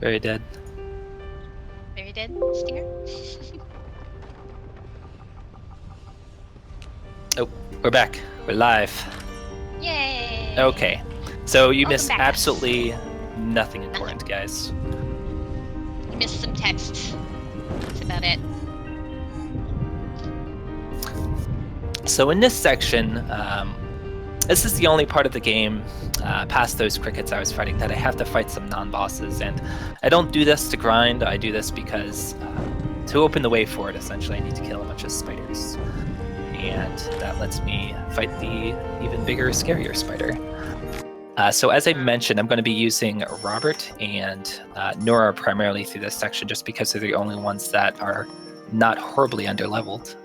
Very dead. Very dead, Stinger. Oh, we're back. We're live. Yay! Okay. So you Welcome missed back, absolutely nothing important, guys. You missed some text. That's about it. So in this section, this is the only part of the game past those crickets I was fighting that I have to fight some non-bosses, and I don't do this to grind. I do this because to open the way forward, essentially, I need to kill a bunch of spiders, and that lets me fight the even bigger, scarier spider. So as I mentioned, I'm going to be using Robert and Nora primarily through this section, just because they're the only ones that are not horribly underleveled.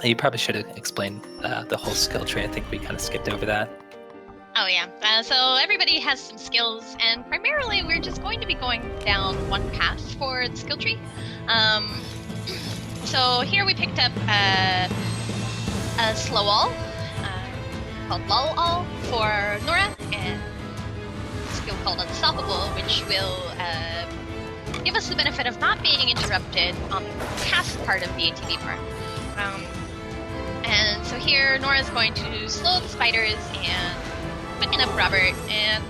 You probably should have explained the whole skill tree. I think we kind of skipped over that. Oh yeah, so everybody has some skills, and primarily we're just going to be going down one path for the skill tree. So here we picked up a slow all called lull all for Nora, and a skill called unstoppable, which will give us the benefit of not being interrupted on the cast part of the ATB bar. And so here, Nora's going to slow the spiders and quicken up Robert, and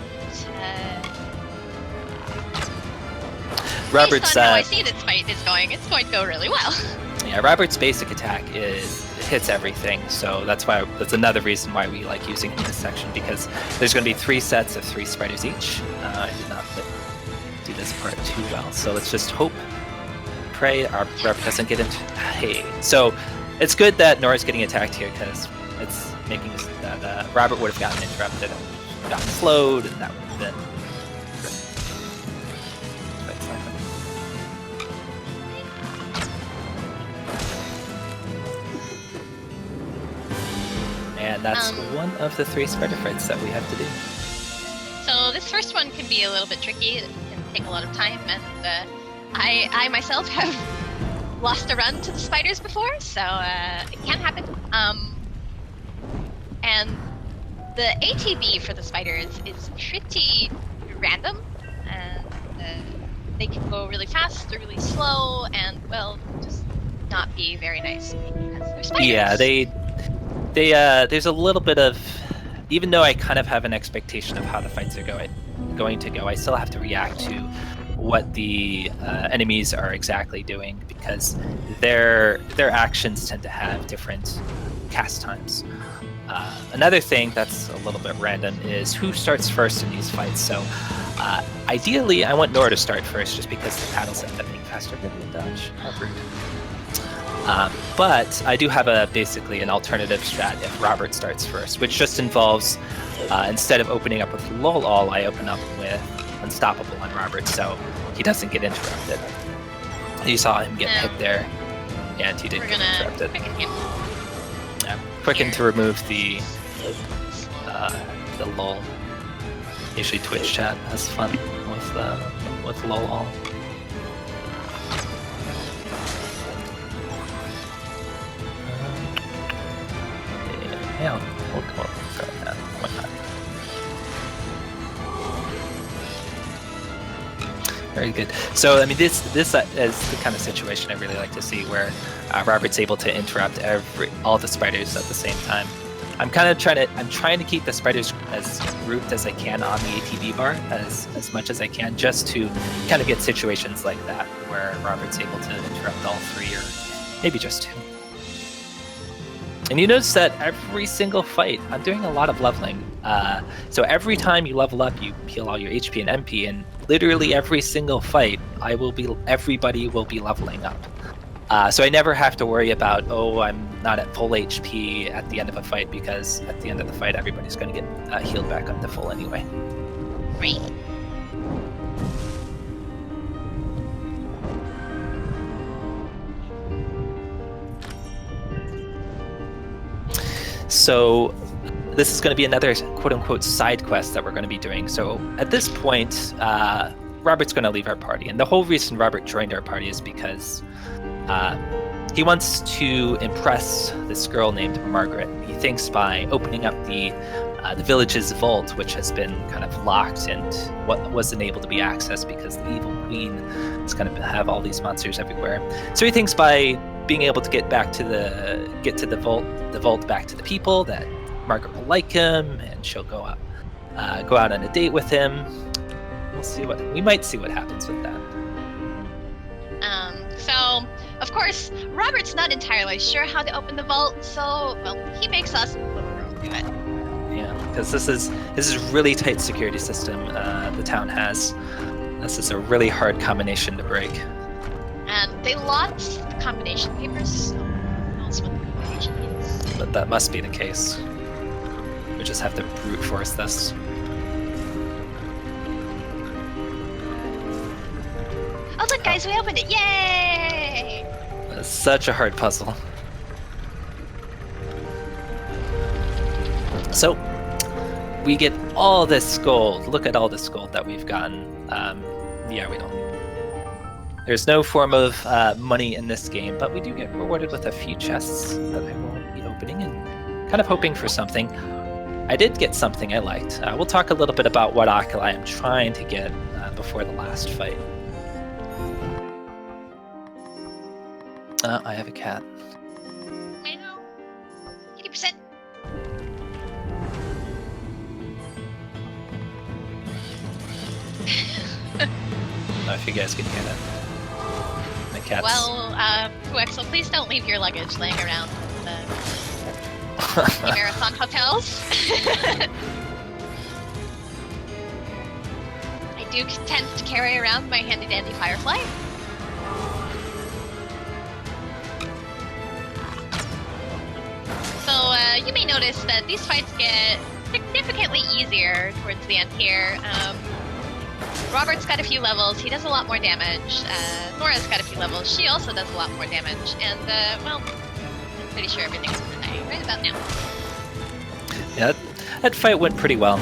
Robert's based on how I see this fight is going, it's going to go really well. Yeah, Robert's basic attack hits everything, so that's another reason why we like using him in this section, because there's going to be 3 sets of 3 spiders each. I did not do this part too well, so let's just hope, pray our Robert doesn't get into. Hey, so. It's good that Nora's getting attacked here, because it's making that Robert would have gotten interrupted and gotten slowed, and that would have been great. And that's one of the 3 spider fights that we have to do. So this first one can be a little bit tricky. It can take a lot of time, and I myself have lost a run to the spiders before, so it can happen. And the ATB for the spiders is pretty random, and they can go really fast or really slow, and well, just not be very nice because they're spiders. Yeah, they there's a little bit of, even though I kind of have an expectation of how the fights are going to go, I still have to react to what the enemies are exactly doing, because their actions tend to have different cast times. Another thing that's a little bit random is who starts first in these fights. So ideally, I want Nora to start first, just because the paddles end up being faster than the dodge. How rude. But I do have basically an alternative strat if Robert starts first, which just involves instead of opening up with lull all, I open up with unstoppable on Robert, so he doesn't get interrupted. You saw him get hit there, and he didn't get interrupted. Yeah, quicken to remove the lull. Usually Twitch chat has fun with lull all. Yeah, we'll go with that. Why not? Very good. So, I mean, this is the kind of situation I really like to see, where Robert's able to interrupt all the spiders at the same time. I'm trying to keep the spiders as grouped as I can on the ATB bar as much as I can, just to kind of get situations like that where Robert's able to interrupt all 3, or maybe just 2. And you notice that every single fight, I'm doing a lot of leveling. So every time you level up, you heal all your HP and MP, and literally every single fight, everybody will be leveling up. So I never have to worry about, I'm not at full HP at the end of a fight, because at the end of the fight, everybody's going to get healed back up to full anyway. Right. So this is going to be another quote-unquote side quest that we're going to be doing. So at this point, Robert's going to leave our party. And the whole reason Robert joined our party is because he wants to impress this girl named Margaret. He thinks by opening up the village's vault, which has been kind of locked and wasn't able to be accessed because the evil queen is going to have all these monsters everywhere. So he thinks by being able to get to the vault back to the people, that Margaret will like him and she'll go out on a date with him. We might see what happens with that. So of course Robert's not entirely sure how to open the vault, so he makes us a little room to it. Yeah, because this is really tight security system the town has. This is a really hard combination to break. And they lost the combination papers, so who knows what the combination is. But that must be the case. We just have to brute force this. Oh look guys, we opened it! Yay! That's such a hard puzzle. So, we get all this gold. Look at all this gold that we've gotten. Yeah, we don't. There's no form of money in this game, but we do get rewarded with a few chests that I won't be opening and kind of hoping for something. I did get something I liked. We'll talk a little bit about what Oculi I'm trying to get before the last fight. I have a cat. Meow. 80%. I don't know if you guys can hear that. My cat's... Well, Puexel, please don't leave your luggage laying around the marathon hotels. I do tend to carry around my handy dandy Firefly. So you may notice that these fights get significantly easier towards the end here. Robert's got a few levels, he does a lot more damage. Nora's got a few levels, she also does a lot more damage. And, well, I'm pretty sure everything's gonna die right about now. Yeah, that fight went pretty well.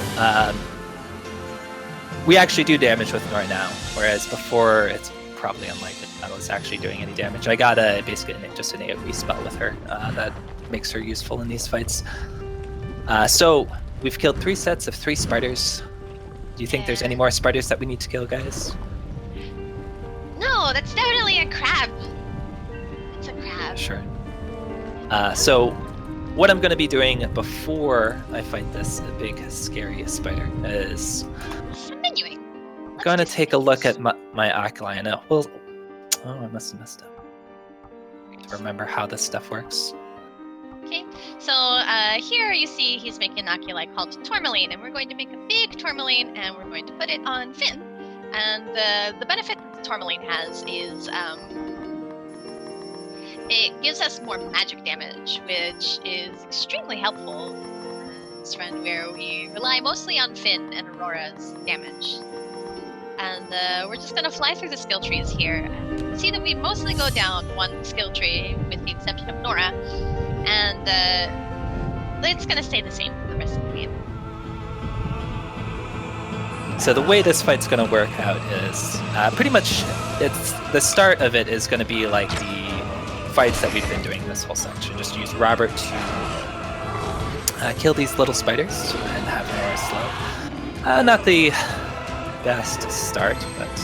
We actually do damage with Nora now, whereas before it's probably unlikely I was actually doing any damage. I got basically just an AoE spell with her that makes her useful in these fights. So we've killed 3 sets of 3 spiders. Do you think there's any more spiders that we need to kill, guys? No, that's definitely a crab. It's a crab. Sure. So what I'm going to be doing before I fight this big scary spider is Summoning. I'm going to take a look at my Oculi. I know. Well, oh, I must have messed up. Remember how this stuff works. Okay, so here you see he's making an oculi called Tourmaline, and we're going to make a big Tourmaline, and we're going to put it on Finn. And the benefit that the Tourmaline has is it gives us more magic damage, which is extremely helpful in this run where we rely mostly on Finn and Aurora's damage. And we're just going to fly through the skill trees here. See that we mostly go down one skill tree, with the exception of Nora. And it's going to stay the same for the rest of the game. So the way this fight's going to work out is pretty much the start of it is going to be like the fights that we've been doing this whole section. Just use Robert to kill these little spiders and have Nora slow. Not the best start, but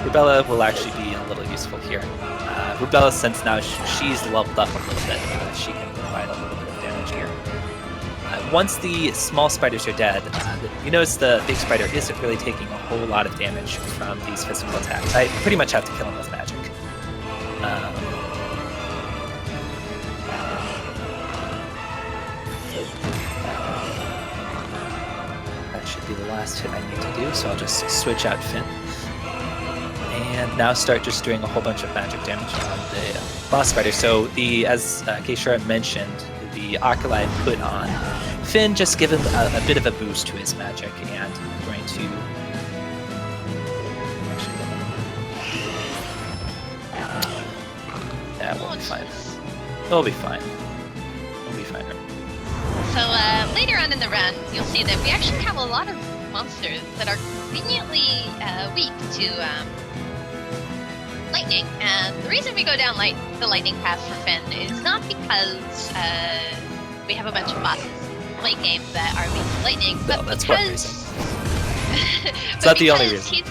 Rubella will actually be a little useful here. Rubella, since now she's leveled up a little bit, she can provide a little bit of damage here. Once the small spiders are dead, you notice the big spider isn't really taking a whole lot of damage from these physical attacks. I pretty much have to kill him with magic. That should be the last hit I need to do, so I'll just switch out Finn. And now start just doing a whole bunch of magic damage on the boss spider. So as Keishara mentioned, the Oculi put on Finn, just give him a bit of a boost to his magic, and I'm going to yeah, we'll be fine. We'll be fine. We'll be fine. So later on in the run, you'll see that we actually have a lot of monsters that are conveniently weak to lightning. And the reason we go down the lightning path for Finn is not because we have a bunch of bosses late game that are weak to lightning, but that's because one reason. It's not the only reason.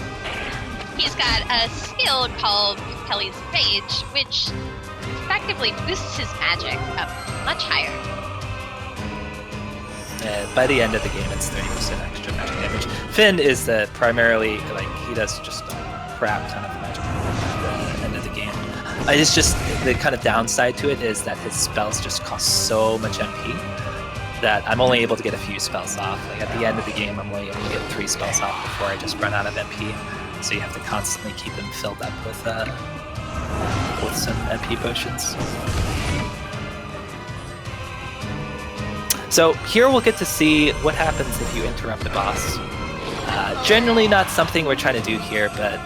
He's got a skill called Kelly's Rage, which effectively boosts his magic up much higher. By the end of the game, it's 30% extra magic damage. Finn is primarily, like, he does just a crap ton of magic at the end of the game. It's just, the kind of downside to it is that his spells just cost so much MP that I'm only able to get a few spells off. Like, at the end of the game, I'm only able to get 3 spells off before I just run out of MP. So you have to constantly keep him filled up with some MP potions. So here we'll get to see what happens if you interrupt a boss. Generally not something we're trying to do here, but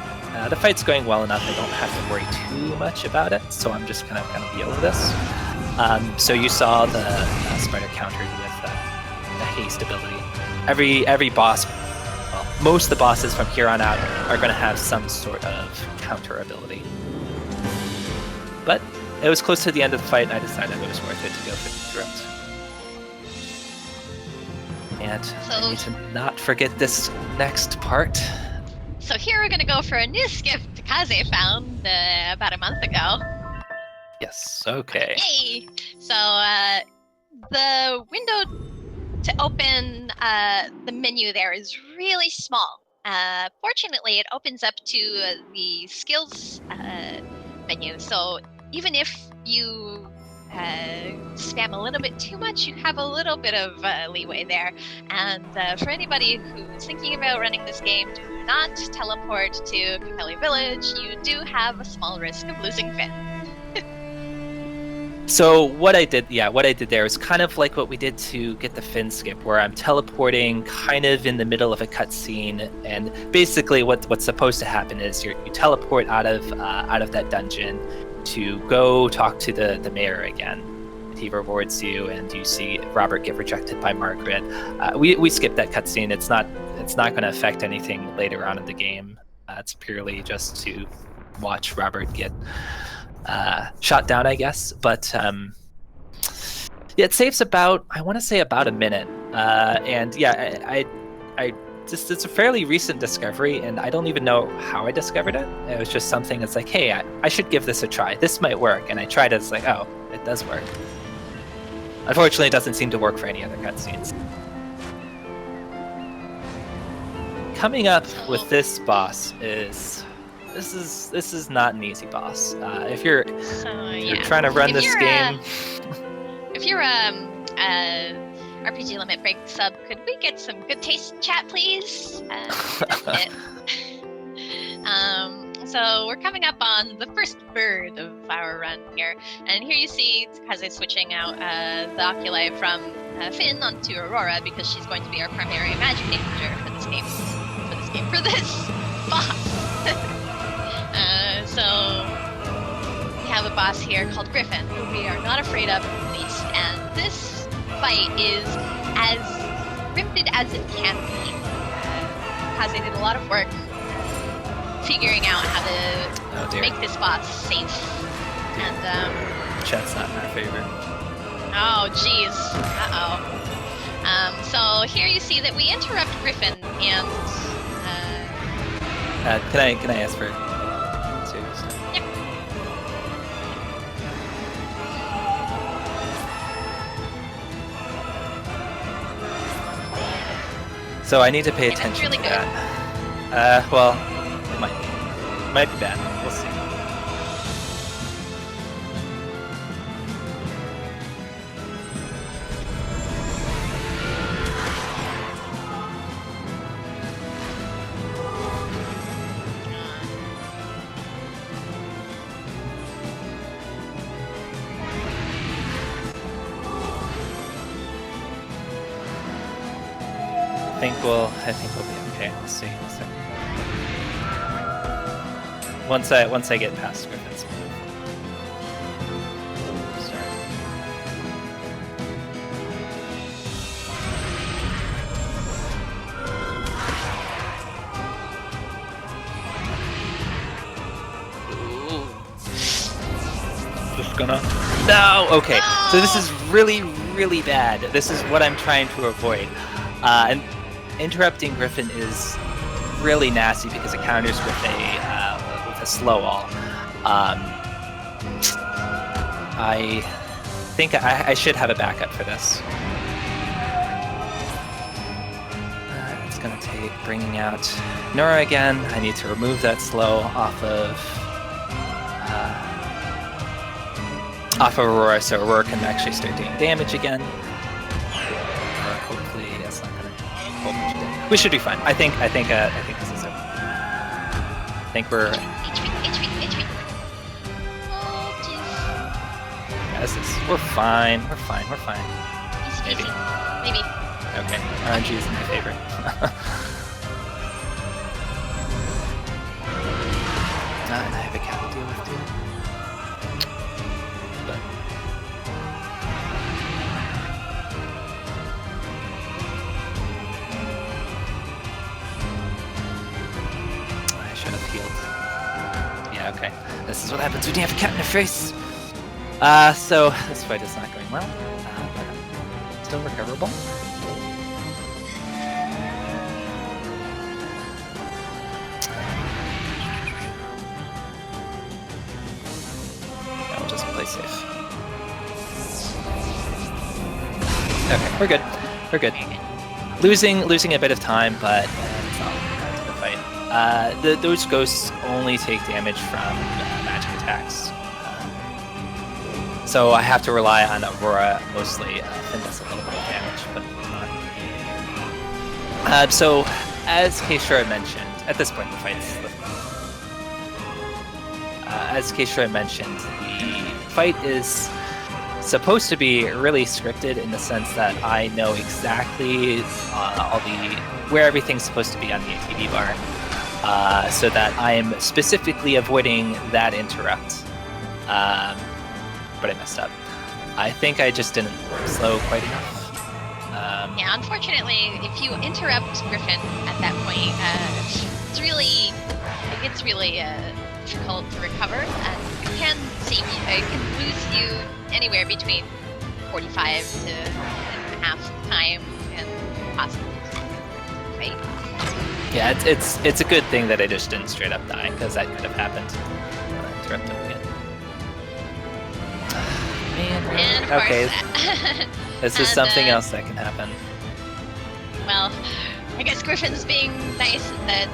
the fight's going well enough I don't have to worry too much about it, so I'm just gonna deal with this. So you saw the Spider countered with the haste ability. Every boss, well, most of the bosses from here on out are going to have some sort of counter ability. But it was close to the end of the fight, and I decided it was worth it to go for the interrupt. And I need to not forget this next part. So here we're going to go for a new skip Takaze found about a month ago. Yes, okay. Yay! So the window to open the menu there is really small. Fortunately, it opens up to the skills menu. So even if you spam a little bit too much, you have a little bit of leeway there. And for anybody who's thinking about running this game, do not teleport to Capelli Village. You do have a small risk of losing Finn. So what I did there is kind of like what we did to get the Finn skip, where I'm teleporting kind of in the middle of a cutscene, and basically what's supposed to happen is you teleport out of that dungeon to go talk to the mayor again. He rewards you, and you see Robert get rejected by Margaret. We skipped that cutscene. It's not going to affect anything later on in the game. It's purely just to watch Robert get shot down, I guess. But yeah, it saves about, I want to say, about a minute. And yeah, I just, it's a fairly recent discovery, and I don't even know how I discovered it. It was just something that's like, hey, I should give this a try. This might work. And I tried it. It's like, oh, it does work. Unfortunately, it doesn't seem to work for any other cutscenes. Coming up with this boss is... This is not an easy boss. If you're trying to run this game, if you're RPG Limit Break sub, could we get some good taste chat, please? So we're coming up on the first third of our run here, and here you see Takaze switching out the Oculi from Finn onto Aurora because she's going to be our primary magic danger for this game. For this boss. So we have a boss here called Griffin, who we are not afraid of in the least, and this fight is as scripted as it can be. Takaze did a lot of work figuring out how to make this boss safe. And chat's not in our favor. Oh, jeez. So here you see that we interrupt Griffin, and can I ask for? So I need to pay attention to that. Well, it might be. It might be bad. We'll see. I think we'll be okay. We'll see. Once I get past Griffin's move. Ooh. gonna... No! Okay, so this is really, really bad. This is what I'm trying to avoid. And interrupting Griffin is really nasty because it counters with a slow all. I think I should have a backup for this. It's gonna take bringing out Nora again. I need to remove that slow off of Aurora, so Aurora can actually start doing damage again. Hopefully, that's not gonna hold much damage. We should be fine. I think this is it. I think we're. HP. Oh, jeez. Yeah, we're fine. We're fine. Easy. Maybe. Maybe. Okay. RNG is my favorite. And I have a cat to deal with too. But I should have healed. Yeah, okay. This is what happens when you have a cat in the face. So this fight is not going well, but still recoverable. I'll just play safe. Okay, we're good. Losing a bit of time, but it's not back to the fight. Those ghosts only take damage from magic attacks. So I have to rely on Aurora mostly. Finn does a little bit of damage, but not. So, as Keishara mentioned, at this point the fight's... as Keishara mentioned, the fight is supposed to be really scripted in the sense that I know exactly where everything's supposed to be on the ATB bar, so that I'm specifically avoiding that interrupt. But I messed up. I think I just didn't slow quite enough. Yeah, unfortunately, if you interrupt Griffin at that point, it gets really difficult to recover, and it can lose you anywhere between 45 to half the time and possibly right? Yeah, it's a good thing that I just didn't straight up die, because that could have happened. Interrupt him again. Man, And okay. This is And, something else that can happen. Well, I guess Griffin's being nice in that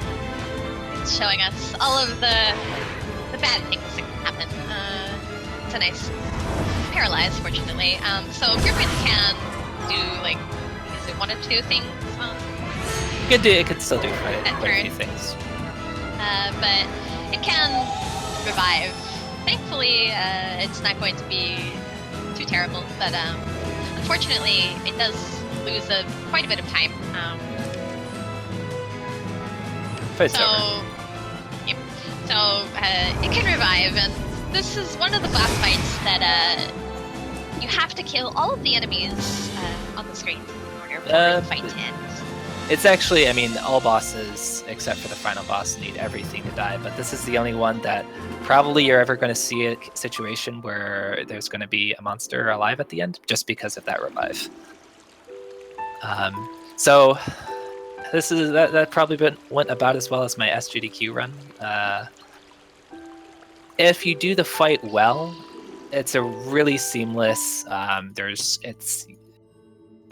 it's showing us all of the bad things that can happen. It's a nice paralyze, fortunately. So Griffin can do is it one or two things? It could still do quite a few turn. things. But it can revive. Thankfully, it's not going to be too terrible, but unfortunately, it does lose quite a bit of time. Fight's over. Yep. So it can revive, and this is one of the boss fights that you have to kill all of the enemies on the screen in order for the fight to end. It's actually, I mean, all bosses, except for the final boss, need everything to die, but this is the only one that probably you're ever going to see a situation where there's going to be a monster alive at the end, just because of that revive. So, that probably went about as well as my SGDQ run. If you do the fight well, it's a really seamless,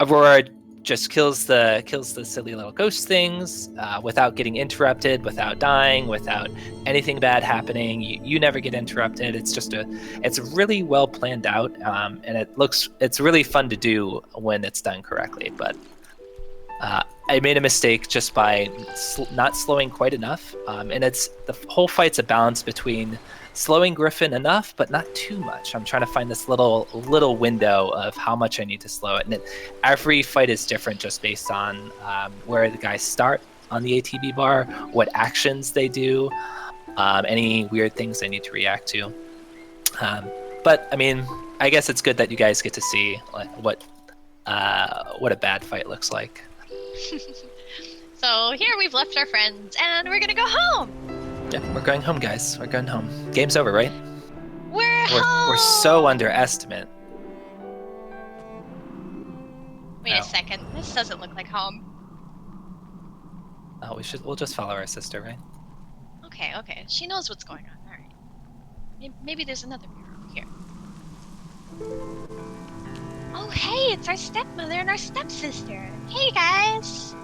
Aurora just kills the silly little ghost things without getting interrupted, without dying, without anything bad happening. You never get interrupted. It's really well planned out, and it's really fun to do when it's done correctly. But I made a mistake just by not slowing quite enough, and the whole fight's a balance between slowing Griffin enough, but not too much. I'm trying to find this little window of how much I need to slow it, and every fight is different just based on where the guys start on the ATB bar, what actions they do, any weird things they need to react to. But I mean, I guess it's good that you guys get to see what a bad fight looks like. So here we've left our friends, and we're gonna go home. Yeah, we're going home, guys. We're going home. Game's over, right? We're We're so underestimate. Wait Oh. a second. This doesn't look like home. Oh, we'll just follow our sister, right? Okay. She knows what's going on. All right. Maybe there's another mirror over here. Oh, hey, it's our stepmother and our stepsister. Hey, guys.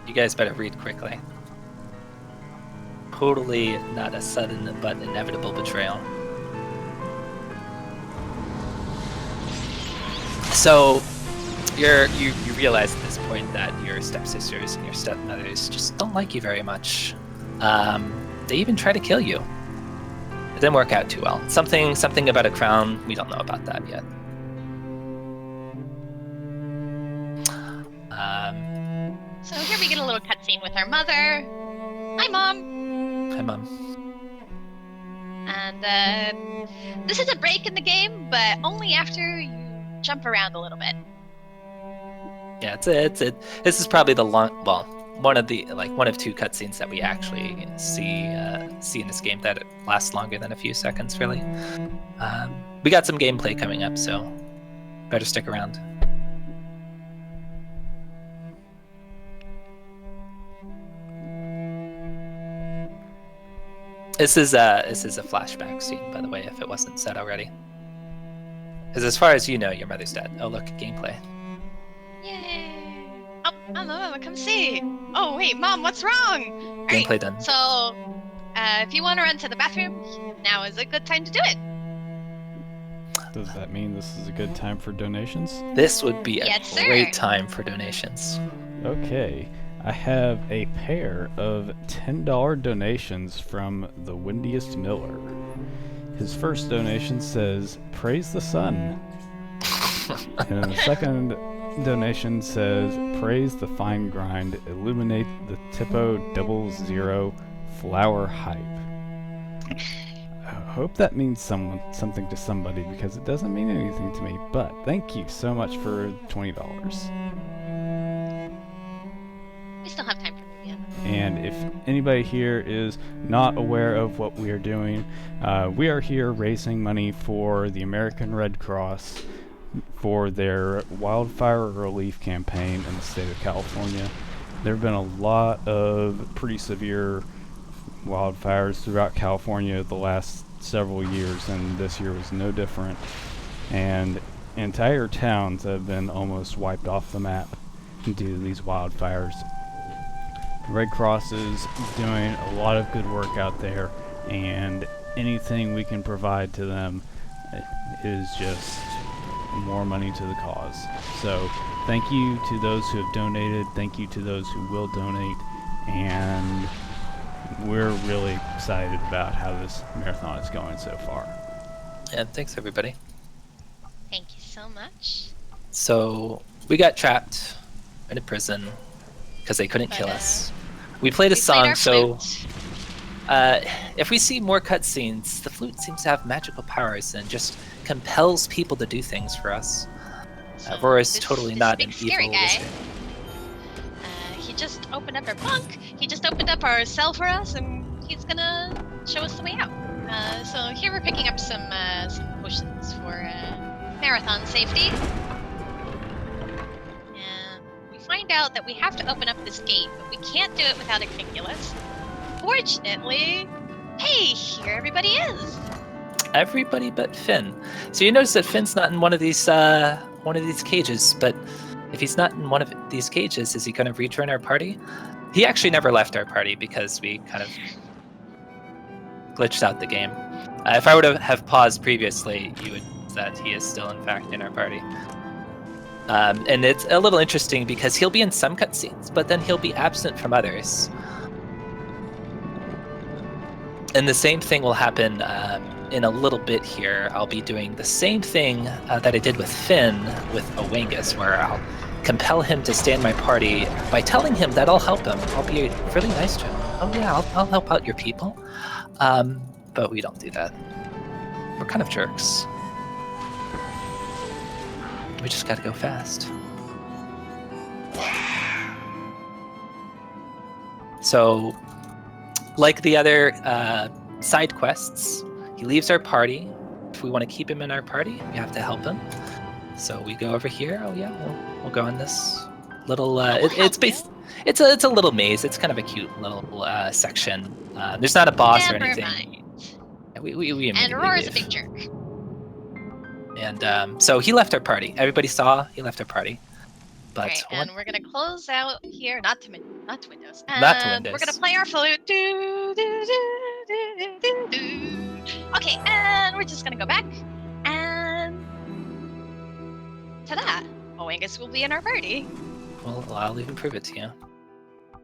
You guys better read quickly. Totally not a sudden but inevitable betrayal. So, you realize at this point that your stepsisters and your stepmothers just don't like you very much. They even try to kill you. It didn't work out too well. Something about a crown. We don't know about that yet. So here we get a little cutscene with our mother. Hi, Mom. Hi, Mom. And this is a break in the game, but only after you jump around a little bit. Yeah, this is probably one of two cutscenes that we actually see in this game that it lasts longer than a few seconds, really. We got some gameplay coming up, so better stick around. This is a flashback scene, by the way, if it wasn't said already. Because as far as you know, your mother's dead. Oh, look, gameplay. Yay! Oh, Mama, come see. Oh, wait, Mom, what's wrong? Gameplay done. So, if you want to run to the bathroom, now is a good time to do it. Does that mean this is a good time for donations? This would be a Yes, great sir. time for donations. Okay. I have a pair of $10 donations from the Windiest Miller. His first donation says, "Praise the sun." And the second donation says, "Praise the fine grind, illuminate the Tipo 00 flower hype." I hope that means something to somebody, because it doesn't mean anything to me, but thank you so much for $20. We still have time for maybe another. And if anybody here is not aware of what we are doing, we are here raising money for the American Red Cross for their wildfire relief campaign in the state of California. There have been a lot of pretty severe wildfires throughout California the last several years, and this year was no different. And entire towns have been almost wiped off the map due to these wildfires. Red Cross is doing a lot of good work out there, and anything we can provide to them is just more money to the cause. So thank you to those who have donated, thank you to those who will donate, and we're really excited about how this marathon is going so far. And thanks, everybody. Thank you so much. So we got trapped in a prison because they couldn't kill us. We played a song, so if we see more cutscenes, the flute seems to have magical powers and just compels people to do things for us. Aurora's totally not an evil wizard. He just opened up our bunk. He just opened up our cell for us, and he's gonna show us the way out. So here we're picking up some potions for marathon safety. Find out that we have to open up this gate, but we can't do it without a Kinculus. Fortunately, hey, here everybody is. Everybody but Finn. So you notice that Finn's not in one of these cages, but if he's not in one of these cages, is he going to rejoin our party? He actually never left our party because we kind of glitched out the game. If I were to have paused previously, you would see that he is still, in fact, in our party. And it's a little interesting because he'll be in some cutscenes, but then he'll be absent from others. And the same thing will happen in a little bit here. I'll be doing the same thing that I did with Finn with Owangus, where I'll compel him to stay in my party by telling him that I'll help him. I'll be really nice to him. Oh yeah, I'll help out your people. But we don't do that. We're kind of jerks. We just gotta go fast. So, like the other side quests, he leaves our party. If we want to keep him in our party, we have to help him. So we go over here. Oh yeah, we'll go on this little. It's a little maze. It's kind of a cute little section. There's not a boss or Never anything. mind. We And immediately Aurora's a leave. big jerk. And so he left our party. Everybody saw he left our party. But Okay, and we're gonna close out here. Not to Windows. Not to We're Windows. gonna play our flute. Do, do, do, do, do, do. Okay, and we're just gonna go back. And ta-da! Oangus will be in our party. Well, I'll even prove it to you.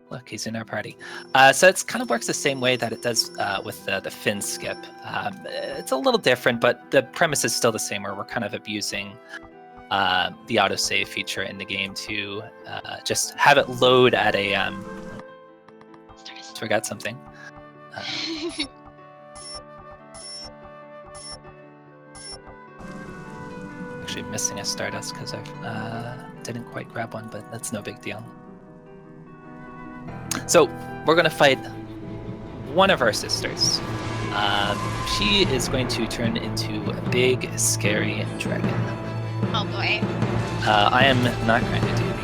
Look, he's in our party. So it kind of works the same way that it does with the fin skip. It's a little different, but the premise is still the same, where we're kind of abusing the autosave feature in the game to just have it load at a... forgot something. Actually missing a Stardust because I didn't quite grab one, but that's no big deal. So we're going to fight one of our sisters. She is going to turn into a big, scary dragon. Oh boy. I am not going to do the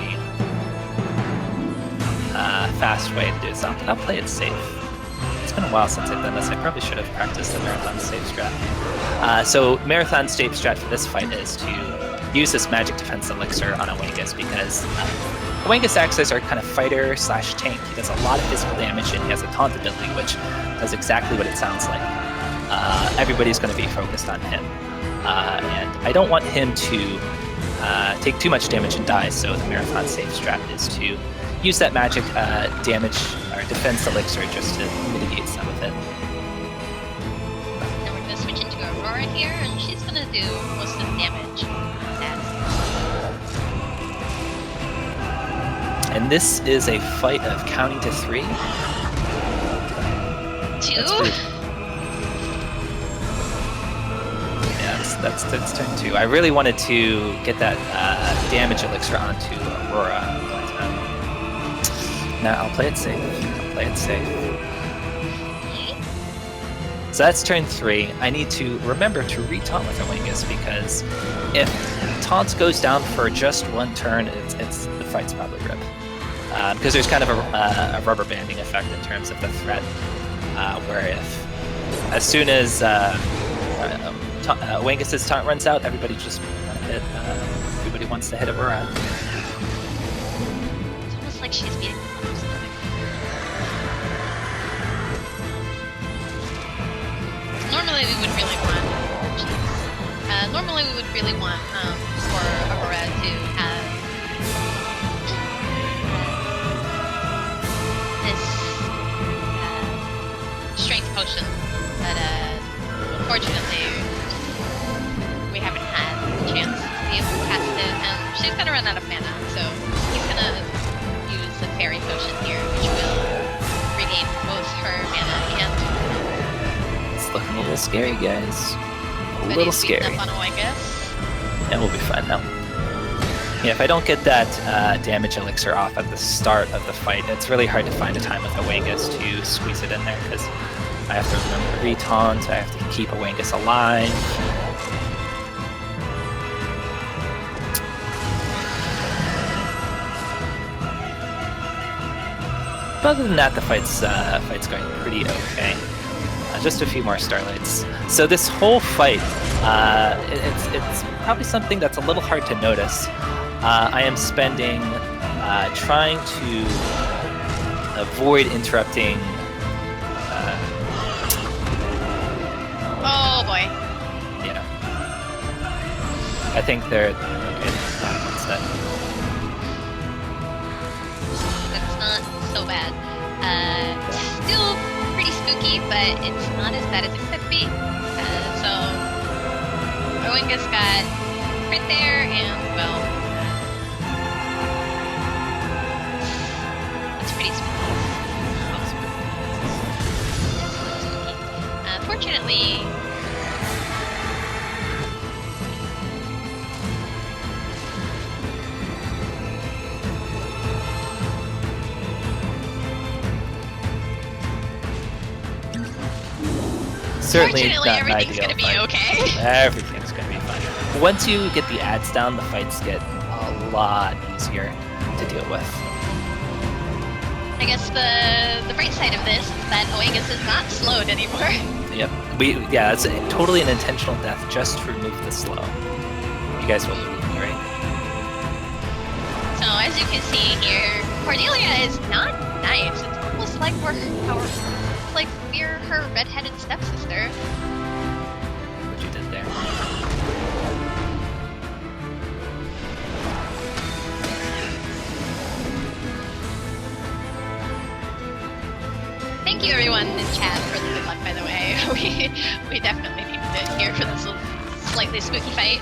fast way to do this. I'll play it safe. It's been a while since I've done this. I probably should have practiced the marathon safe strat. So marathon safe strat for this fight is to use this magic defense elixir on Oangus, because Oangus acts as our kind of fighter slash tank. He does a lot of physical damage, and he has a taunt ability, which does exactly what it sounds like. Everybody's going to be focused on him. And I don't want him to take too much damage and die, so the marathon safe strat is to use that magic damage or defense elixir just to mitigate some of it. Now we're gonna switch into Aurora here, and she's gonna do most of the damage. And this is a fight of counting to 3. 2? That's turn 2. I really wanted to get that damage elixir onto Aurora, but now I'll play it safe. So that's turn 3. I need to remember to re-taunt with Oangus, because if taunt goes down for just one turn, the fight's probably rip. Because there's kind of a rubber banding effect in terms of the threat, where if as soon as Oangus's taunt runs out, everybody just hit. Everybody wants to hit Aurora. It's almost like she's being punished. Normally we would really want. Normally we would really want for Aurora to have this strength potion, but unfortunately we haven't had the chance to be able to cast it, and she's gonna run out of mana, so he's gonna use the fairy potion here, which will regain both her mana and... It's looking a little scary, guys. A But little he's beaten scary. up on Oangus. And we'll be fine now. Yeah, if I don't get that damage elixir off at the start of the fight, it's really hard to find a time with Oangus to squeeze it in there, because I have to remember to re-taunt, I have to keep Oangus alive. But other than that, the fight's going pretty okay. Just a few more starlights. So this whole fight, it's probably something that's a little hard to notice. I am spending trying to avoid interrupting. Oh boy. Yeah. I think they're okay. What's that? That's not so bad. Still pretty spooky, but it's not as bad as it could be. So, Oangus got crit there, and well, it's pretty spooky. Fortunately, certainly Fortunately, not an everything's ideal gonna be fight. okay. Everything's gonna be fine. Once you get the ads down, the fights get a lot easier to deal with. I guess the bright side of this is that Oangus is not slowed anymore. Yep. Yeah, it's totally an intentional death just to remove the slow. You guys will believe me, right? So as you can see here, Cordelia is not nice. It's almost like we're her redheaded stepsister. What you did there. Thank you everyone in chat for the good luck, by the way. We definitely needed it here for this slightly spooky fight.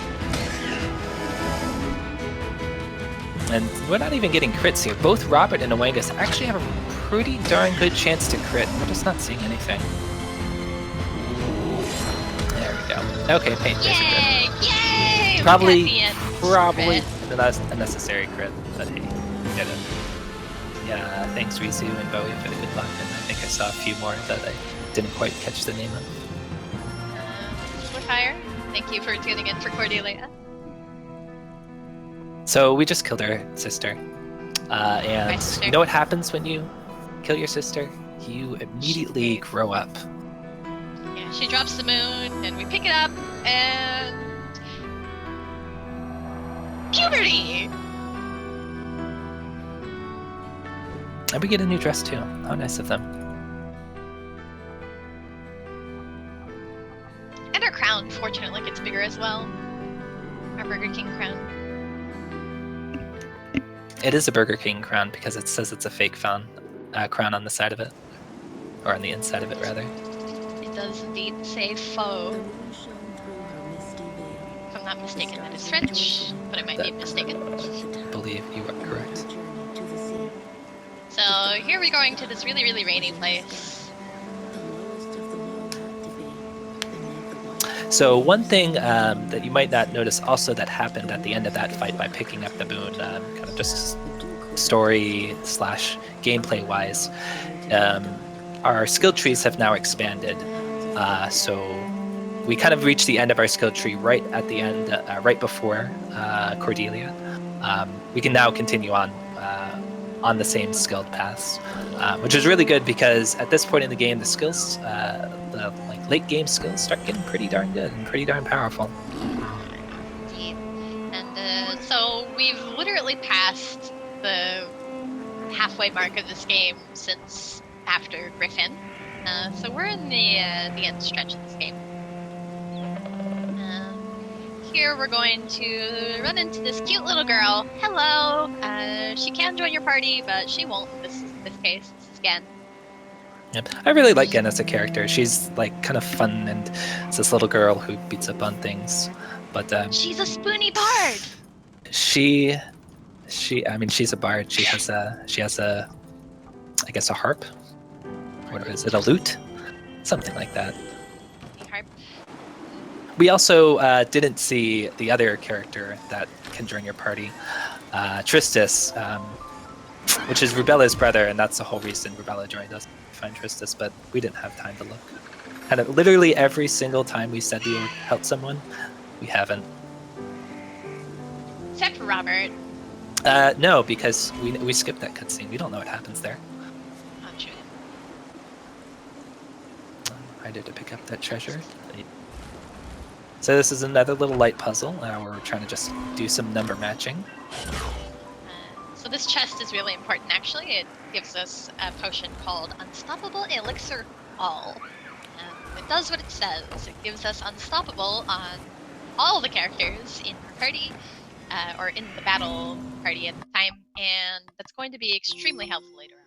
And we're not even getting crits here. Both Robert and Oangus actually have a pretty darn good chance to crit. We're just not seeing anything. There we go. Okay, paint face Yay! crit. Yay! Probably We got the end crit. a necessary crit, but hey, we did it. Yeah, thanks Rizu and Bowie for the good luck, and I think I saw a few more that I didn't quite catch the name of. Fire, thank you for tuning in for Cordelia. So we just killed her sister. And sister. you know what happens when you kill your sister? You immediately grow up. Yeah, she drops the moon, and we pick it up, and puberty. And we get a new dress too. How nice of them. And our crown, fortunately, gets bigger as well. Our Burger King crown. It is a Burger King crown because it says it's a fake crown on the side of it. Or on the inside of it, rather. It does indeed say faux. If I'm not mistaken, that is French, but I might be mistaken. I believe you are correct. So here we're going to this really, really rainy place. So one thing that you might not notice also that happened at the end of that fight by picking up the boon, kind of just story / gameplay wise, our skill trees have now expanded. So we kind of reached the end of our skill tree right at the end, right before Cordelia. We can now continue on the same skilled paths, which is really good because at this point in the game, the skills, the late game skills, start getting pretty darn good and pretty darn powerful. Indeed. And so we've literally passed the halfway mark of this game since after Griffin. So we're in the end stretch of this game. Here we're going to run into this cute little girl. Hello! She can join your party, but she won't in this case. This is Gen. Yep. I really like Gen as a character. She's like kind of fun, and it's this little girl who beats up on things. But she's a spoony bard. She's a bard. She has a I guess a harp. What is it? A lute? Something like that. Harp. We also didn't see the other character that can join your party, Tristis, which is Rubella's brother, and that's the whole reason Rubella joined us to find Tristis, but we didn't have time to look. And literally every single time we said we would help someone, we haven't. Except for Robert. No, because we skipped that cutscene. We don't know what happens there. Not true. I did to pick up that treasure. So this is another little light puzzle. We're trying to just do some number matching. So this chest is really important, actually. It gives us a potion called Unstoppable Elixir All. It does what it says. It gives us Unstoppable on all the characters in our party, or in the battle party at the time, and that's going to be extremely helpful later on.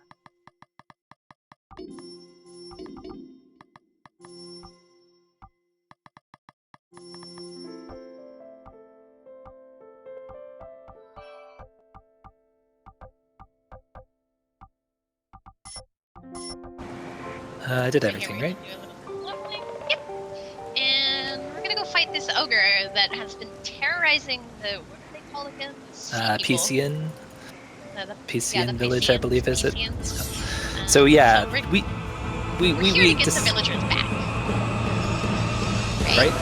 I did So everything, here right? we can do a little leveling. Yep. And we're gonna go fight this ogre that has been terrorizing the, what are they called again? Pisian The village, I believe, is it? Pisians. So yeah, so we're we here to get the just villagers back. right?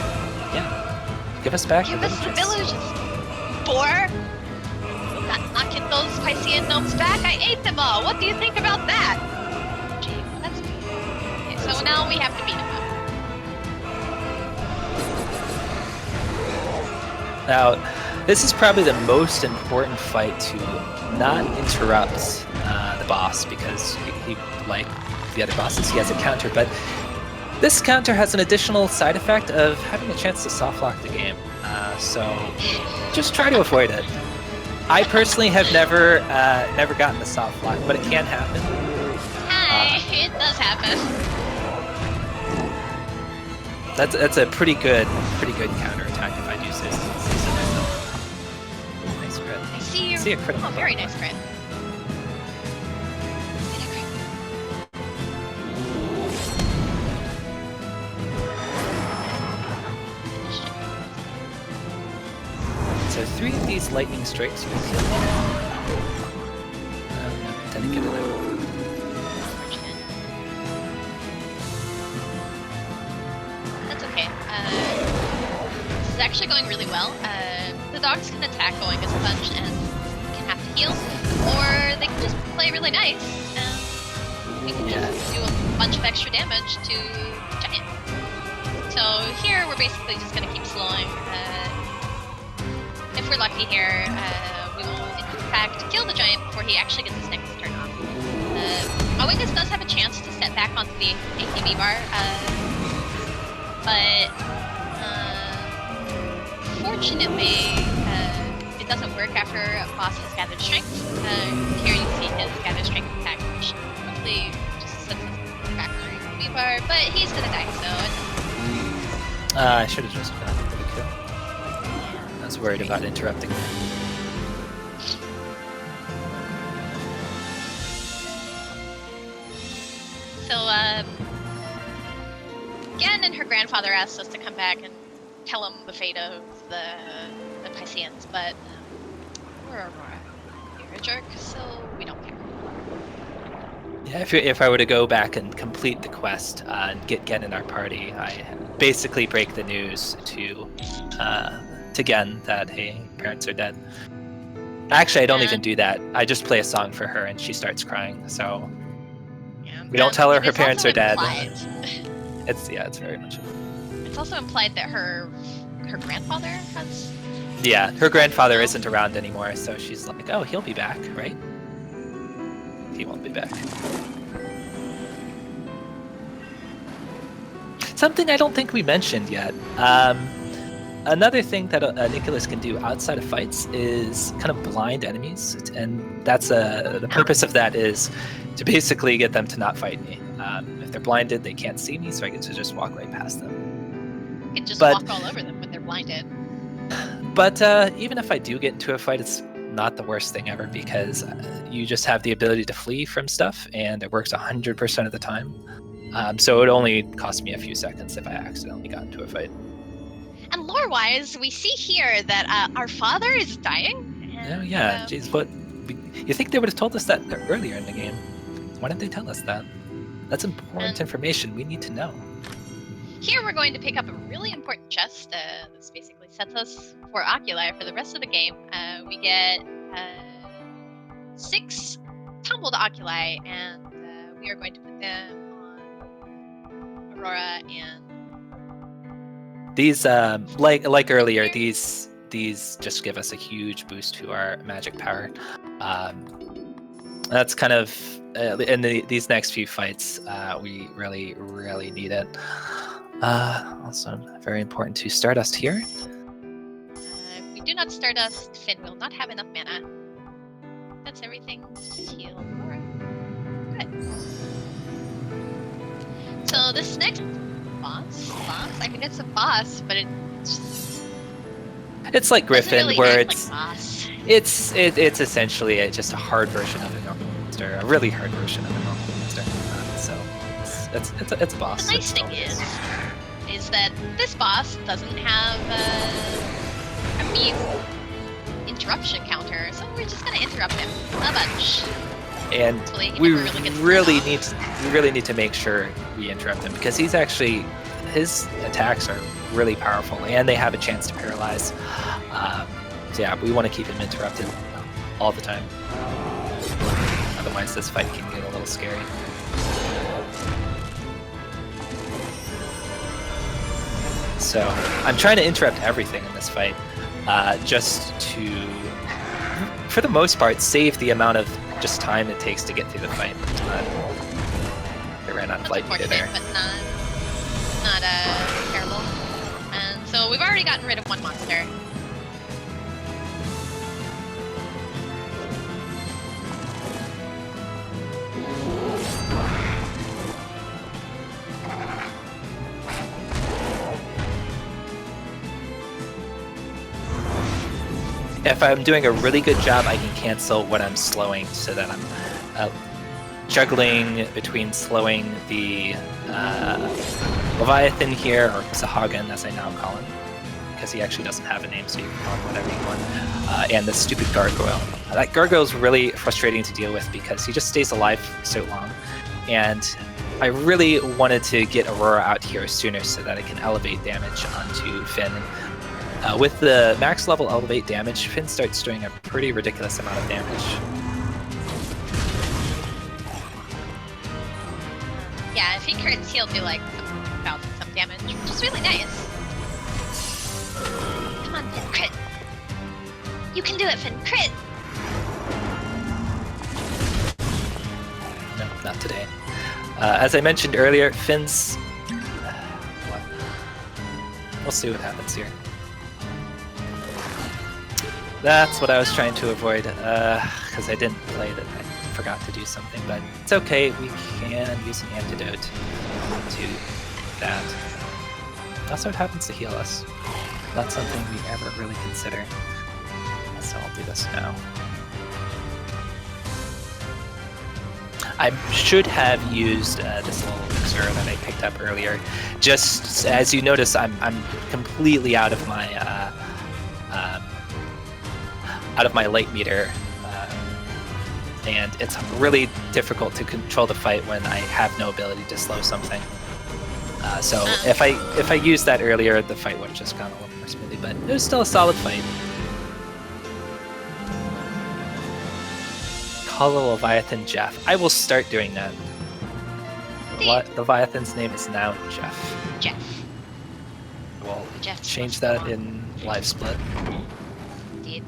Yeah. Give us back Give the us the villages. villages. Boar. Not knocking those Piscean gnomes back. I ate them all. What do you think about that? Gee, that's okay. So now we have to beat them up. Now, this is probably the most important fight to not interrupt the boss, because he, like the other bosses, he has a counter, but this counter has an additional side effect of having a chance to soft lock the game. So just try to avoid it. I personally have never gotten the soft lock, but it can happen. Hi, it does happen. That's a pretty good counter attack if I do say so myself. Nice crit. I see you. See a crit. Oh, very nice crit. So 3 of these lightning strikes will kill me. Didn't get it out. That's okay. This is actually going really well. The dogs can attack going as a punch and can have to heal, or they can just play really nice and we can just do a bunch of extra damage to Giant. So here we're basically just going to keep slowing. If we're lucky here, we will in fact kill the Giant before he actually gets his next turn off. Awingus does have a chance to step back onto the ATB bar, but fortunately it doesn't work after a boss has gathered strength. Here you see his gathered strength attack, which hopefully just sets us back on the ATB bar, but he's gonna die, so it's... I should have just gone for the kill. I was worried about interrupting. So, Gen and her grandfather asked us to come back and tell him the fate of the Pisceans, but we're Aurora. You're a jerk, so we don't care. Yeah, if I were to go back and complete the quest and get Gen in our party, I basically break the news to Gen that, hey, parents are dead. Actually, I don't even do that. I just play a song for her and she starts crying, so... Yeah, We don't tell her her it's parents also are dead. implied- It's very much. It's also implied that her grandfather has... Yeah, her grandfather isn't around anymore, so she's like, oh, he'll be back, right? He won't be back. Something I don't think we mentioned yet. Another thing that Nicholas can do outside of fights is kind of blind enemies, and that's the purpose of that is to basically get them to not fight me. If they're blinded, they can't see me, so I get to just walk right past them. You can just But- walk all over them when they're blinded. But even if I do get into a fight, it's not the worst thing ever, because you just have the ability to flee from stuff, and it works 100% of the time. So it would only cost me a few seconds if I accidentally got into a fight. And lore-wise, we see here that our father is dying. Oh And, yeah, jeez, what? You think they would have told us that earlier in the game? Why didn't they tell us that? That's important information we need to know. Here we're going to pick up a really important chest. This basically sets us for Oculi for the rest of the game. We get 6 tumbled Oculi, and we are going to put them on Aurora and... These, like earlier, these just give us a huge boost to our magic power. That's kind of in these next few fights, we really need it. Also, very important to Stardust here. if we do not Stardust, Finn will not have enough mana. That's everything. Heal Aurora. Good. So this next boss? I mean, it's a boss, but it's It's like Griffin, really where act it's like boss. it's essentially just a hard version of a normal monster, a really hard version of a normal monster. So it's a boss. The nice thing is that this boss doesn't have a beam interruption counter, so we're just gonna interrupt him a bunch. And Hopefully he we never really gets really turned off. need to make sure we interrupt him because his attacks are really powerful and they have a chance to paralyze. So yeah, we want to keep him interrupted all the time. Otherwise, this fight can get a little scary. So I'm trying to interrupt everything in this fight, just to, for the most part, save the amount of just time it takes to get through the fight. I ran out of light meter there. But not terrible. And so we've already gotten rid of one monster. If I'm doing a really good job, I can cancel what I'm slowing so that I'm juggling between slowing the Leviathan here, or Sahagan as I now call him, because he actually doesn't have a name, so you can call him whatever you want, and the stupid gargoyle. That gargoyle is really frustrating to deal with because he just stays alive so long, and I really wanted to get Aurora out here sooner so that I can elevate damage onto Finn. With the max level elevate damage, Finn starts doing a pretty ridiculous amount of damage. Yeah, if he crits, he'll do like some damage, which is really nice. Come on, Finn, crit. You can do it, Finn, crit. No, not today. As I mentioned earlier, Finn's... We'll see what happens here. That's what I was trying to avoid, because I didn't play that. I forgot to do something, but it's okay. We can use an antidote to that. Also, it happens to heal us. Not something we ever really consider. So I'll do this now. I should have used this little elixir that I picked up earlier. Just as you notice, I'm completely out of my light meter, and it's really difficult to control the fight when I have no ability to slow something. So if I used that earlier, the fight would have just gone a little more smoothly, but it was still a solid fight. Call the Leviathan Jeff. I will start doing that. Leviathan's name is now Jeff. Jeff. We'll Jeff's change that in live split. Indeed.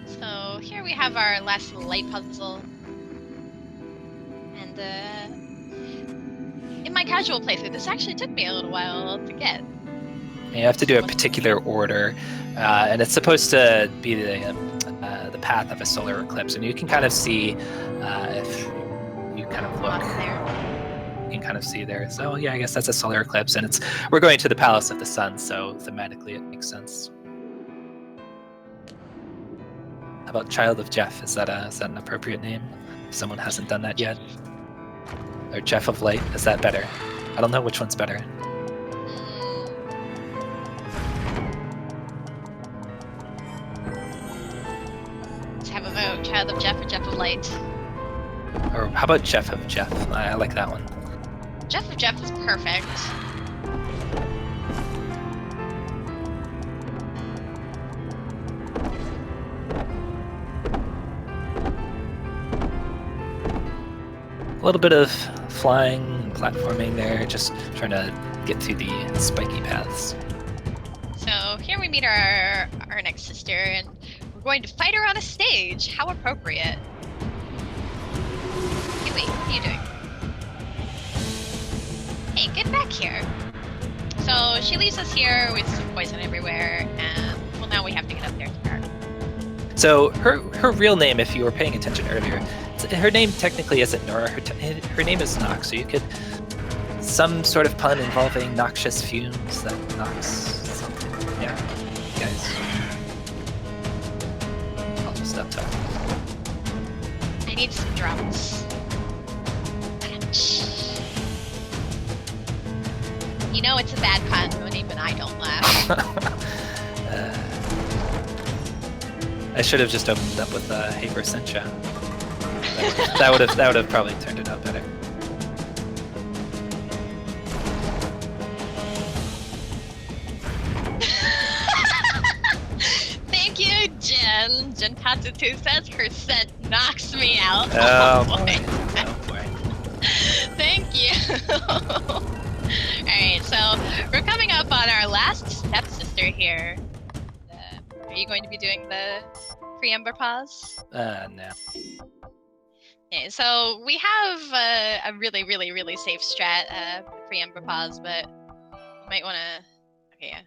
So here we have our last light puzzle. And in my casual playthrough, this actually took me a little while to get. You have to do a particular order, and it's supposed to be the path of a solar eclipse, and you can kind of see if you kind of look. You can kind of see there. So yeah, I guess that's a solar eclipse, and we're going to the Palace of the Sun, so thematically it makes sense. How about Child of Jeff? Is that an appropriate name? If someone hasn't done that yet. Or Jeff of Light, is that better? I don't know which one's better. Let's have a vote. Child of Jeff or Jeff of Light? Or how about Jeff of Jeff? I like that one. Jeff of Jeff is perfect. A little bit of flying and platforming there, just trying to get through the spiky paths. So here we meet our next sister, and we're going to fight her on a stage. How appropriate. Hey, wait, what are you doing? Hey, get back here. So she leaves us here with some poison everywhere, and well, now we have to get up there to her. So her real name, if you were paying attention earlier, her name technically isn't Nora. Her name is Nox. So you could some sort of pun involving noxious fumes that knocks something. Yeah, guys. I'll just stop talking. I need some drums. You know it's a bad pun when even I don't laugh. I should have just opened up with Hyper Sencha. That would have probably turned it out better. Thank you, Jen. Jen Tatsu says her set knocks me out. Oh boy. boy. Oh boy. Thank you. Alright, so we're coming up on our last stepsister here. Are you going to be doing the pre-ember pause? No. Okay, so we have a really, really, really safe strat pre-ember pause, but you might want to... Okay, yeah.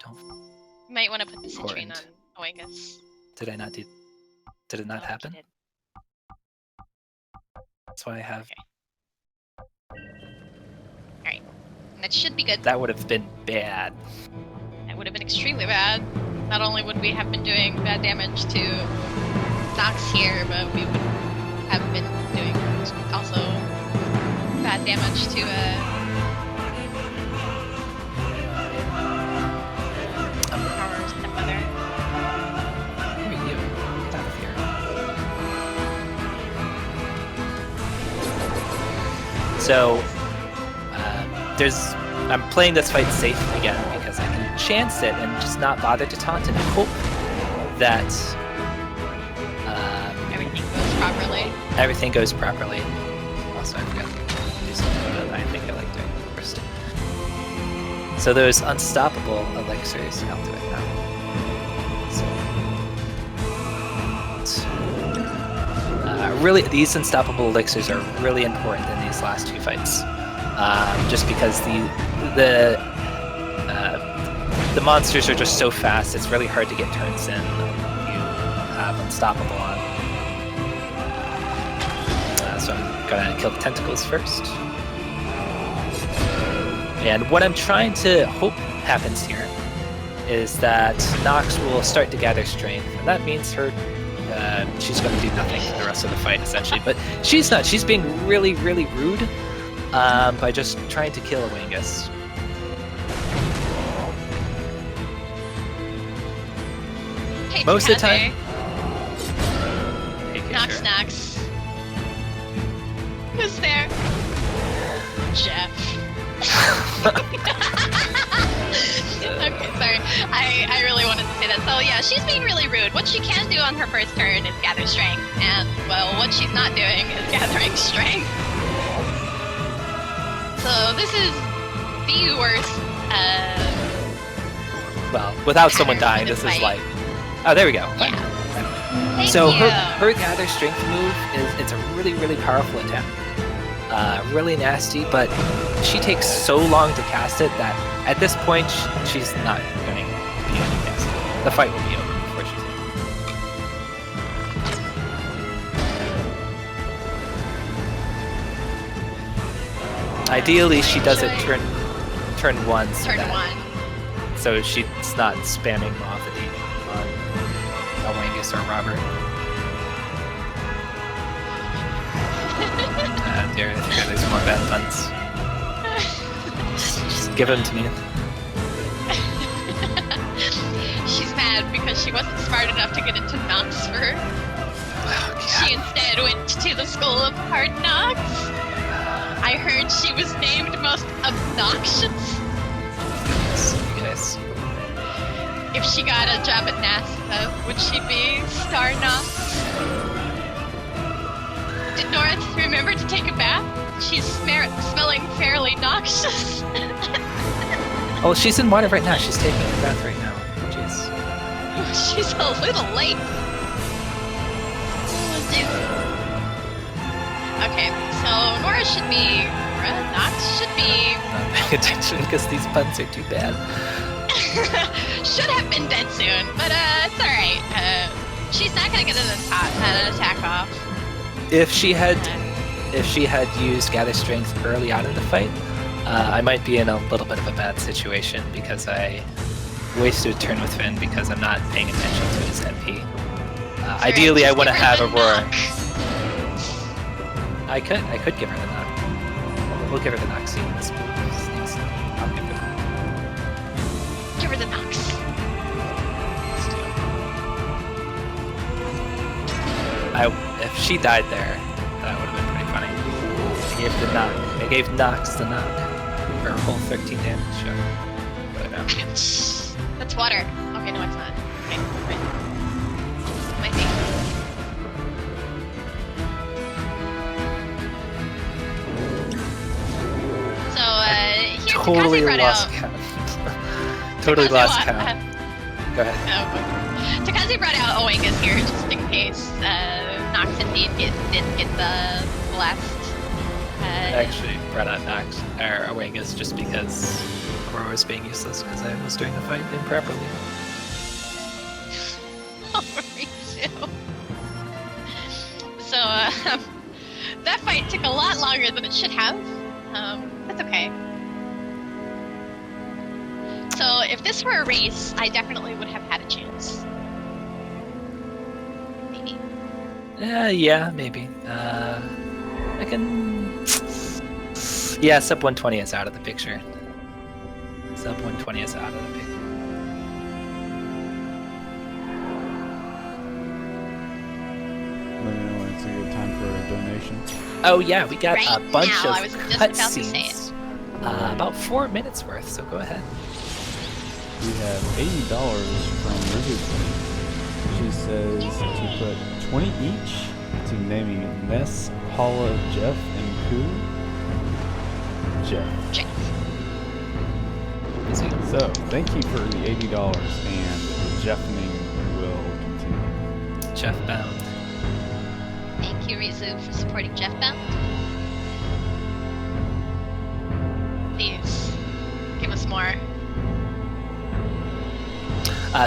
Don't. You might want to put the citrine on Important. Oingus. Did I not do? Did it not happen? That's why I have. Okay. Alright. That should be good. That would have been bad. That would have been extremely bad. Not only would we have been doing bad damage to Nox here, but we would have been doing also bad damage to our stepmother. Who are you? Get out of here. So, I'm playing this fight safe again because I can chance it and just not bother to taunt and hope that Everything goes properly. Everything goes properly. Also, I forgot to do something that I think I like doing first. So those unstoppable elixirs, I'll do it now. Really, these unstoppable elixirs are really important in these last two fights. Just because the monsters are just so fast, it's really hard to get turns in. You have unstoppable on. So I'm gonna kill the tentacles first. And what I'm trying to hope happens here is that Nox will start to gather strength, and that means she's going to do nothing for the rest of the fight, essentially. But she's not. She's being really, really rude by just trying to kill a Wingus. Hey, Most of the Takaze. time. Okay, Nox, sure. Nox. Who's there? Jeff. Okay, sorry. I really wanted to say that. So yeah, she's being really rude. What she can do on her first turn is gather strength, and well, what she's not doing is gathering strength. So this is the worst. Well, without someone dying, this is like. Oh, there we go. Fine. Yeah. Thank So you. her gather strength move it's a really, really powerful attack. Really nasty, but she takes so long to cast it that at this point she's not going to be able to cast it. The fight will be over before she's done. Ideally, she does it turn one, so Turn that one. so she's not spamming off the deep on Elwangus or Robert. Dear, I think there's more bad puns. Just give them to me. She's mad because she wasn't smart enough to get into Knoxford. Oh, She instead went to the School of Hard Knocks. I heard she was named most obnoxious. You guys. If she got a job at NASA, would she be Star Knox? Did Nora remember to take a bath? She's smelling fairly noxious. Oh, she's in water right now. She's taking a bath right now. Jeez. She's a little late. Okay, so Nox should be... Not paying attention because these puns are too bad. should have been dead soon, but it's alright. She's not gonna get an attack off. If she had used Gather Strength early on in the fight, I might be in a little bit of a bad situation because I wasted a turn with Finn because I'm not paying attention to his MP. Ideally, I want to have Aurora. I could give her the knock. We'll give her the Nox in this move. I'll give her Give her the Nox. If she died there, that would have been pretty funny. I gave Nox the knock. For a whole 13 damage. Sure. Whatever. That's water. Okay, no, it's not. Okay, right. Might be. So, here Totally Takaze brought lost out... count. Totally Takaze lost what? count. Go ahead. Takaze brought out Oangas here just in case Nox indeed didn't get the blast. I actually brought out Nox or Oangas just because Aurora was being useless because I was doing the fight improperly. Me too. So that fight took a lot longer than it should have. That's okay. So if this were a race, I definitely would have had a chance. Maybe. Yeah, maybe. I can. Yeah, sub 120 is out of the picture. Sub 120 is out of the picture. Let me know when it's a good time for a donation. Oh yeah, we got Right a bunch now, of I was just about to say cutscenes. About 4 minutes worth. So go ahead. We have $80 from Rizu. She says to put 20 each to naming Ness, Paula, Jeff, and who? Jeff. So, thank you for the $80, and Jeffning will continue. Jeff Bound. Thank you, Rizu, for supporting Jeff Bound. Please, give us more.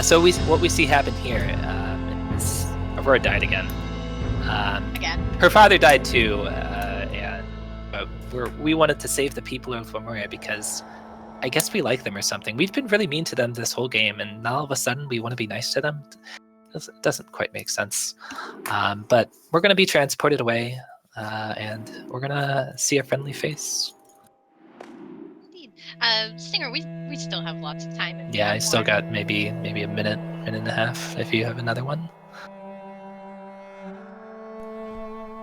So what we see happen here is Aurora died again. Again. Her father died too, but we wanted to save the people of Lemuria because I guess we like them or something. We've been really mean to them this whole game, and now all of a sudden we want to be nice to them. It doesn't quite make sense. But we're going to be transported away, and we're going to see a friendly face. Indeed. Stinger, we still have lots of time. If Yeah, you I have still more. got maybe a minute and a half if you have another one.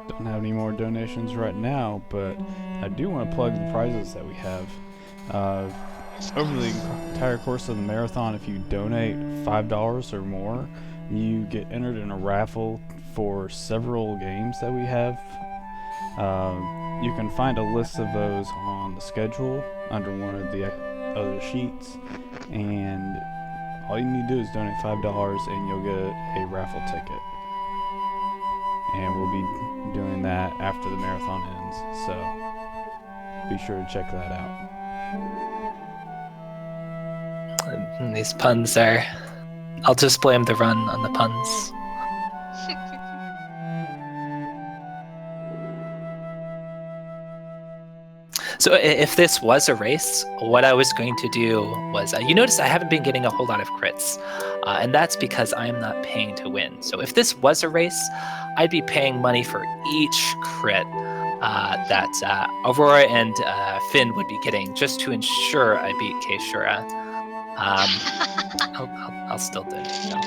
Don't have any more donations right now, but I do want to plug the prizes that we have. Over the entire course of the marathon, if you donate $5 or more, you get entered in a raffle for several games that we have. You can find a list of those on the schedule under one of the other sheets, and all you need to do is donate $5 and you'll get a raffle ticket. And we'll be doing that after the marathon ends, so be sure to check that out. And these puns are... I'll just blame the run on the puns. So if this was a race, what I was going to do was... you notice I haven't been getting a whole lot of crits, and that's because I'm not paying to win. So if this was a race, I'd be paying money for each crit that Aurora and Finn would be getting just to ensure I beat Keishura. I'll still do it, though.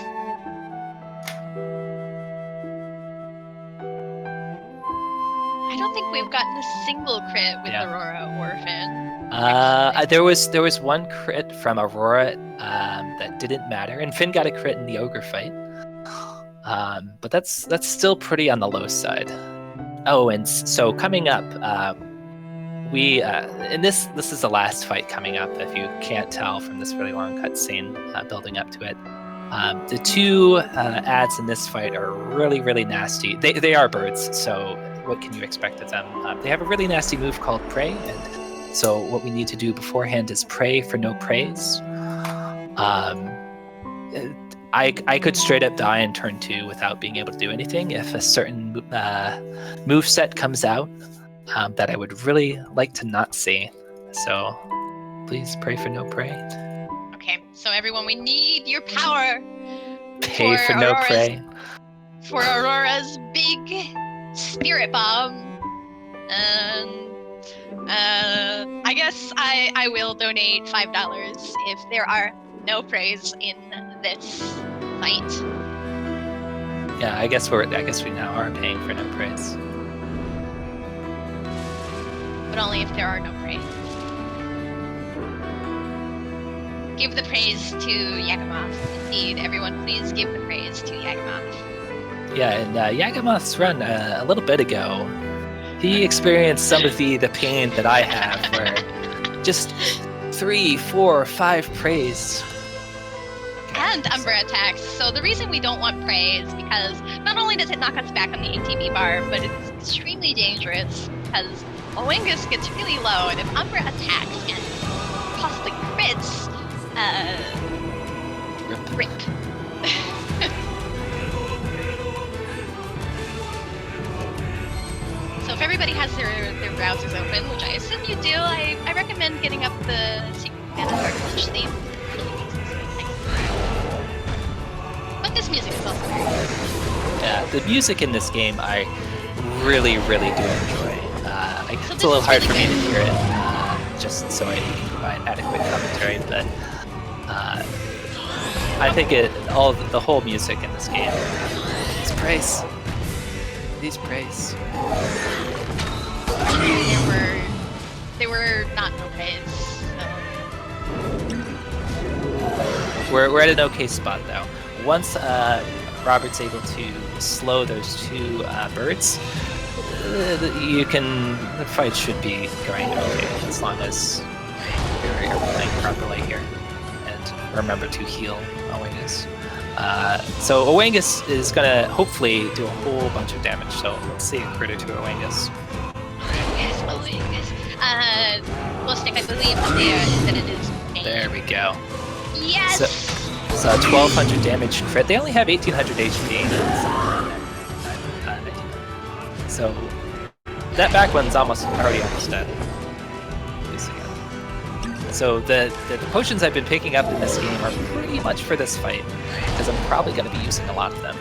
I don't think we've gotten a single crit with Yeah. Aurora or Finn. There was one crit from Aurora that didn't matter, and Finn got a crit in the ogre fight. But that's still pretty on the low side. Oh, and so coming up, we and this is the last fight coming up. If you can't tell from this really long cutscene building up to it, the two ads in this fight are really nasty. They are birds, so what can you expect of them? They have a really nasty move called Prey, and so what we need to do beforehand is pray for no praise. I could straight up die in turn 2 without being able to do anything if a certain move set comes out that I would really like to not see. So please pray for no prey. Okay, so everyone, we need your power. Pay for no Aurora's- prey. For Aurora's big spirit bomb. And I guess I will donate $5 if there are no praise in this fight. Yeah, I guess we now are paying for no praise. But only if there are no praise. Give the praise to Yagamoth. Indeed, everyone please give the praise to Yagamoth. Yeah, and Yagamoth's run a little bit ago, he experienced some of the pain that I have, where just 3, 4, 5 praise. And Umbra attacks. So the reason we don't want praise, because not only does it knock us back on the ATB bar, but it's extremely dangerous, because Oengus gets really low, and if Umbra attacks and possibly crits, rip. So if everybody has their browsers open, which I assume you do, I recommend getting up the Secret Mana Cartridge theme. But this music is also very good. Yeah, the music in this game I really, really do enjoy. It's a little hard for me to hear it, just so I can provide adequate commentary, but I think the whole music in this game is praise. These praise. They were not no praise. So. We're at an okay spot though. Once Robert's able to slow those 2 birds, the fight should be going okay as long as you're playing properly here. And remember to heal Oengus. So Oengus is gonna hopefully do a whole bunch of damage. So let's see a crit or 2 Oengus. Yes, Oengus. Lustig, I believe that it is. There we go. Yes. So 1200 damage crit. They only have 1800 HP. So that back one's already almost dead. So the potions I've been picking up in this game are pretty much for this fight, because I'm probably going to be using a lot of them.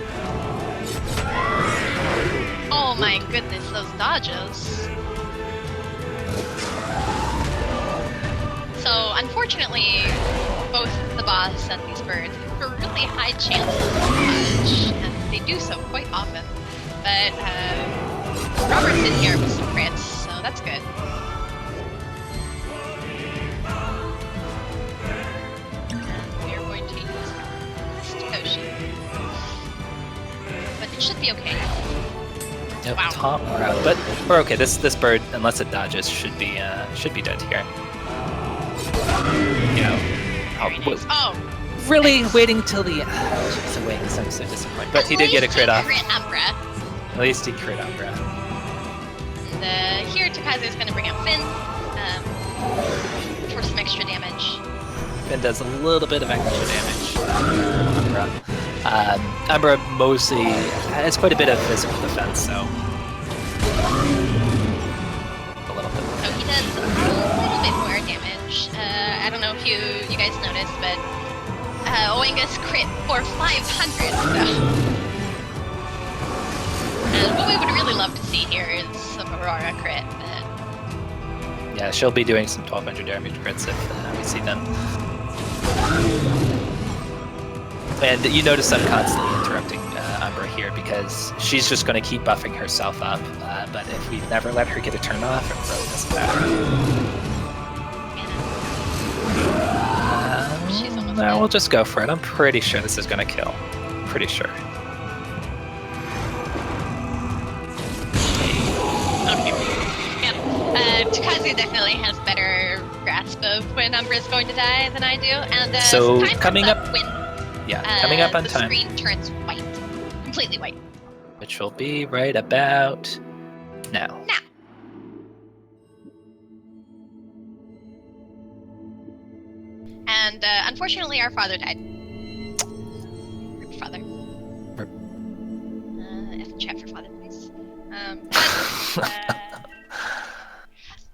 Oh my goodness, those dodges. So unfortunately, both the boss and these birds have a really high chance of dodge, and they do so quite often. But Robert's in here with some crits, so that's good. And we are going to use this potion. But it should be okay. Yep, Wow. top round. But we're okay. This bird, unless it dodges, should be dead here. You know, really waiting till the end. Jeez, Oengus, I'm so disappointed. But he did get a crit off. Umbra. At least he crit Umbra. And here Takaze is going to bring out Finn for some extra damage. Finn does a little bit of extra damage. Umbra mostly has quite a bit of physical defense, so a little bit. So he does a little bit more damage. I don't know if you guys noticed, but Oengus crit for 500. So. And what we would really love to see here is some Aurora crit. But... Yeah, she'll be doing some 1200 damage crits if we see them. And you notice I'm constantly interrupting Umbra here because she's just going to keep buffing herself up. But if we never let her get a turn off, it really doesn't matter. No, we'll just go for it. I'm pretty sure this is going to kill. Pretty sure. Takaze definitely has better grasp of when Umbra's going to die than I do, and so time coming up when coming up on the time, screen turns white, completely white, which will be right about now. And unfortunately, our father died. Rip father. Rip. F in chat for father, please.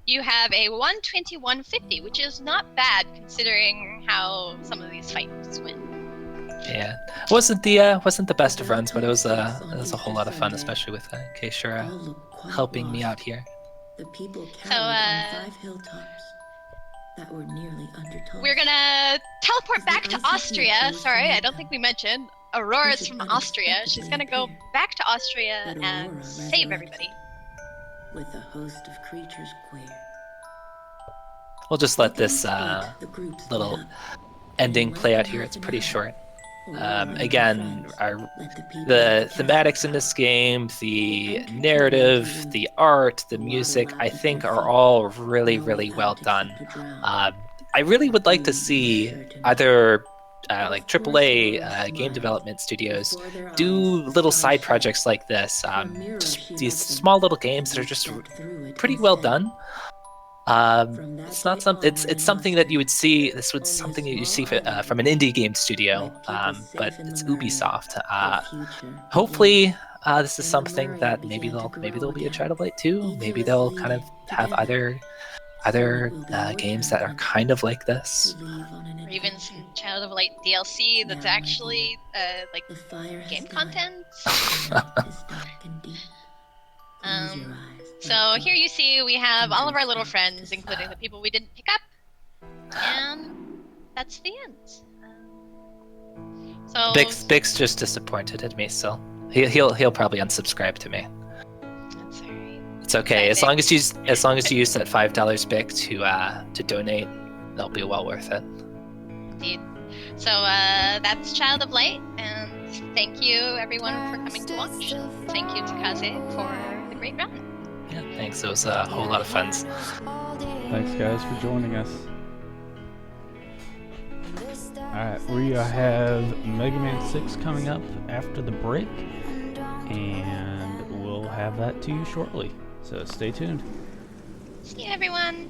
You have a 121.50, which is not bad considering how some of these fights went. Yeah, wasn't the best of runs, but it was a whole lot of fun, especially with Keishura helping me out here. The people So, cowered on 5 hilltops that were nearly under tall. we're gonna teleport As the back to icy heat Austria. rose Sorry, from I the don't think we mountain, mentioned. Aurora's should from Austria. She's gonna go unexpectedly appear. back to Austria But and Aurora save resurrected. everybody. With a host of creatures queer. We'll just let Within this split, the group split little up. ending Like play the out here. It's mountain pretty high, short. Aurora and her Again, friends let the people the of the thematics in castle this game, They the entered narrative, the the art, the water music, I lapped at think their are feet, all really, no really way well out done. except to drown. I really would like to You were see sure to know. either like Of course, AAA Aurora game smiled. development studios Before their do eyes, little sky side shone. projects like this. For a mirror Just she these left them, small little games and that are you just stepped through it pretty well instead. done. From that It's not day something. on It's in something that you would Austria, see. This would only something that you small see islands from an indie game studio. with people But safe in it's the Murray, Ubisoft. their future Hopefully, this is When the something Murray that began to maybe grow there'll be a again, Child of Light 2. each Maybe of us they'll kind of lead have together. other What will be your games turn, that are kind of like this. to leave on an Or even adventure? some Child of Light DLC that's Now, my actually like The fire has game died. content. The night is dark and deep. Close your eyes. So let go, here you see we have and all of our drift little back friends, to including the people we didn't pick up, and that's the end. So Bix just disappointed in me still. He'll probably unsubscribe to me. that's alright. It's okay. Sorry, As long as you use that $5 Bic to donate, that'll be well worth it. Indeed. So that's Child of Light, and thank you everyone for coming to watch. Thank you Takaze for the great run. Yeah, thanks. It was a whole lot of fun. Thanks, guys, for joining us. Alright, we have Mega Man 6 coming up after the break, and we'll have that to you shortly. So stay tuned. See you everyone.